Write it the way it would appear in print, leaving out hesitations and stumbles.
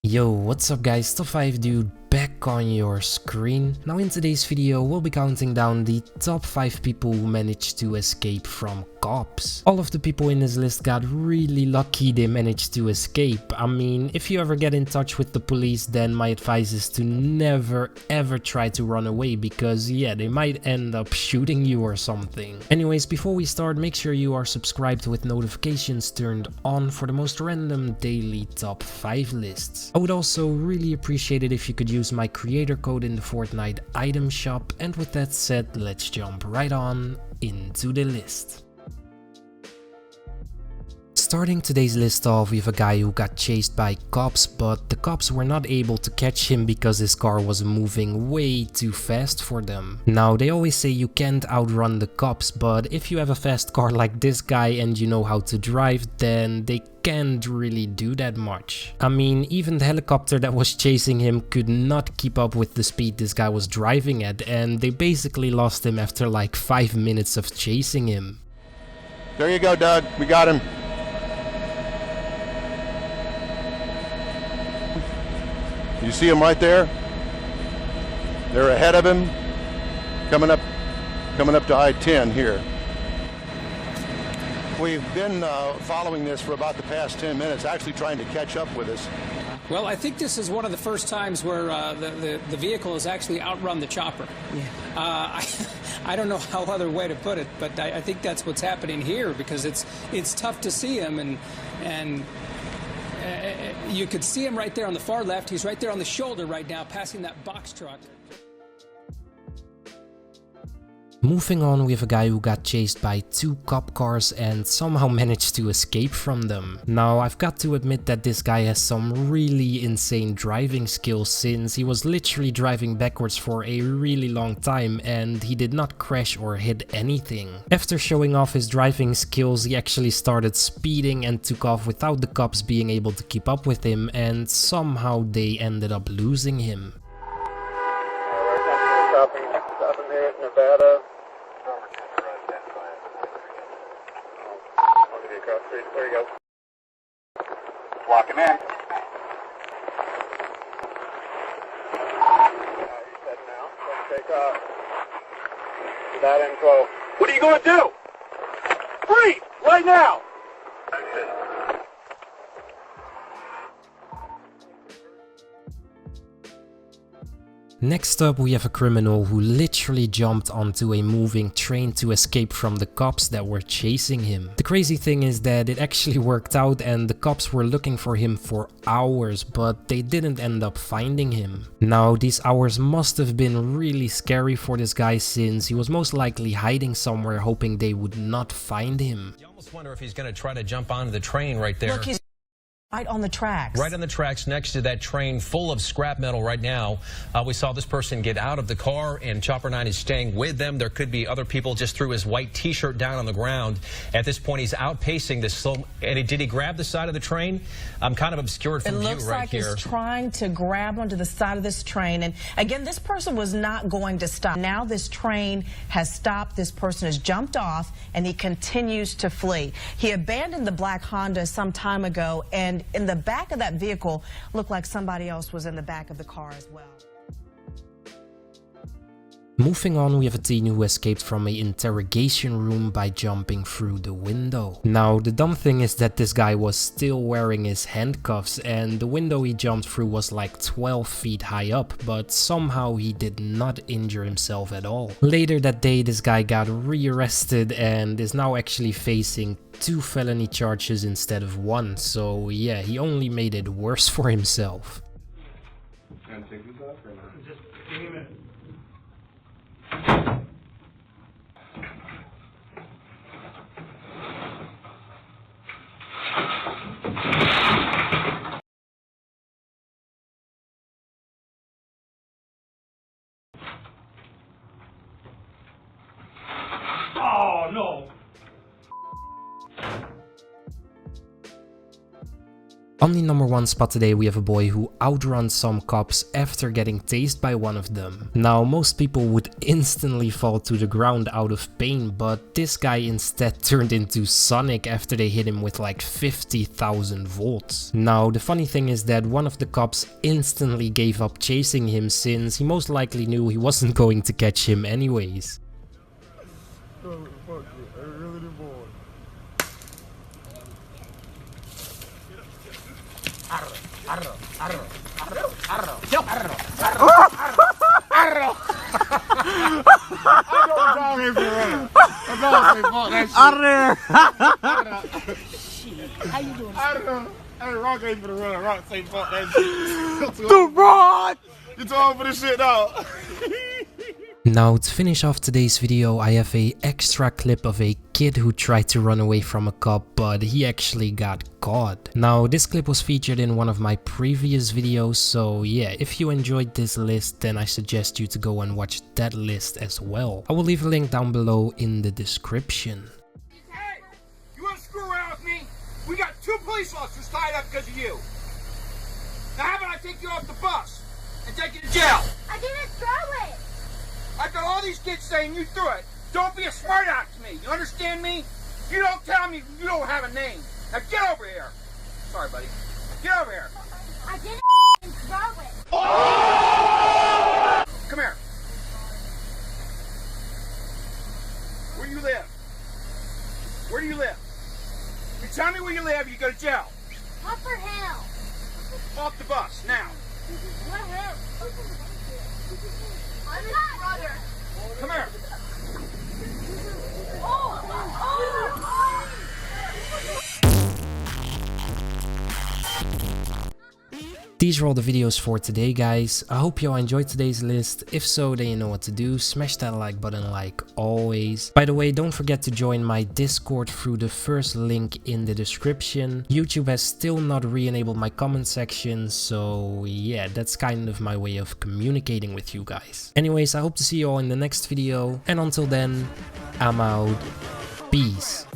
Yo, what's up guys, Top 5 Dude back on your screen. Now in today's video we'll be counting down the top 5 people who managed to escape from cops. All of the people in this list got really lucky they managed to escape. I mean, if you ever get in touch with the police, then my advice is to never ever try to run away, because yeah, they might end up shooting you or something. Anyways, before we start, make sure you are subscribed with notifications turned on for the most random daily top 5 lists. I would also really appreciate it if you could use my creator code in the Fortnite item shop, and with that said, let's jump right on into the list. Starting today's list off, we have a guy who got chased by cops, but the cops were not able to catch him because his car was moving way too fast for them. Now, they always say you can't outrun the cops, but if you have a fast car like this guy and you know how to drive, then they can't really do that much. I mean, even the helicopter that was chasing him could not keep up with the speed this guy was driving at, and they basically lost him after like 5 minutes of chasing him. There you go, Doug. We got him. You see him right there? They're ahead of him, coming up to I-10 here. We've been following this for about the past 10 minutes, actually trying to catch up with us. Well, I think this is one of the first times where the vehicle has actually outrun the chopper. Yeah. I don't know how other way to put it, but I think that's what's happening here, because it's tough to see him, and you could see him right there on the far left. He's right there on the shoulder right now, passing that box truck. Moving on, we have a guy who got chased by 2 cop cars and somehow managed to escape from them. Now, I've got to admit that this guy has some really insane driving skills, since he was literally driving backwards for a really long time and he did not crash or hit anything. After showing off his driving skills, he actually started speeding and took off without the cops being able to keep up with him, and somehow they ended up losing him. Stopping here at Nevada. Across the street. There you go. Lock him in. He's heading out. Let's take off. That info. What are you going to do? Freeze! Right now! Next up, we have a criminal who literally jumped onto a moving train to escape from the cops that were chasing him. The crazy thing is that it actually worked out, and the cops were looking for him for hours, but they didn't end up finding him. Now, these hours must have been really scary for this guy, since he was most likely hiding somewhere hoping they would not find him. You almost wonder if he's going to try to jump onto the train right there. Look, he's right on the tracks. Right on the tracks next to that train full of scrap metal right now. We saw this person get out of the car, and Chopper 9 is staying with them. There could be other people. Just threw his white T-shirt down on the ground. At this point, he's outpacing this slow. And did he grab the side of the train? I'm kind of obscured from view right here. It looks like he's trying to grab onto the side of this train. And again, this person was not going to stop. Now this train has stopped. This person has jumped off, and he continues to flee. He abandoned the black Honda some time ago, and in the back of that vehicle looked like somebody else was in the back of the car as well. Moving on, we have a teen who escaped from an interrogation room by jumping through the window. Now, the dumb thing is that this guy was still wearing his handcuffs, and the window he jumped through was like 12 feet high up, but somehow he did not injure himself at all. Later that day, this guy got rearrested and is now actually facing 2 felony charges instead of 1, so yeah, he only made it worse for himself. Just give me a minute. Oh no! On the number 1 spot today we have a boy who outruns some cops after getting tased by one of them. Now most people would instantly fall to the ground out of pain, but this guy instead turned into Sonic after they hit him with like 50,000 volts. Now the funny thing is that one of the cops instantly gave up chasing him since he most likely knew he wasn't going to catch him anyways. How you doing? Hey, Rock ain't for the run. Rock say fuck that shit. Dude, bro! You too old for this shit, dog. Now to finish off today's video, I have a extra clip of a kid who tried to run away from a cop, but he actually got caught. Now this clip was featured in one of my previous videos, so yeah, if you enjoyed this list, then I suggest you to go and watch that list as well. I will leave a link down below in the description. Hey, you want to screw around with me? We got 2 police officers tied up because of you. Now how about I take you off the bus and take you to jail? I didn't throw it. I've got all these kids saying you threw it. Don't be a smartass to me. You understand me? If you don't tell me you don't have a name. Now get over here. Sorry, buddy. Get over here. I didn't throw it. Come here. Where do you live? Where do you live? If you tell me where you live, you go to jail. Upper Hill. Off the bus, now. What hill? I'm his brother. Come here. These are all the videos for today, guys. I hope you all enjoyed today's list. If so, then you know what to do. Smash that like button like always. By the way, don't forget to join my Discord through the first link in the description. YouTube has still not re-enabled my comment section, so yeah, that's kind of my way of communicating with you guys. Anyways, I hope to see you all in the next video, and until then, I'm out. Peace.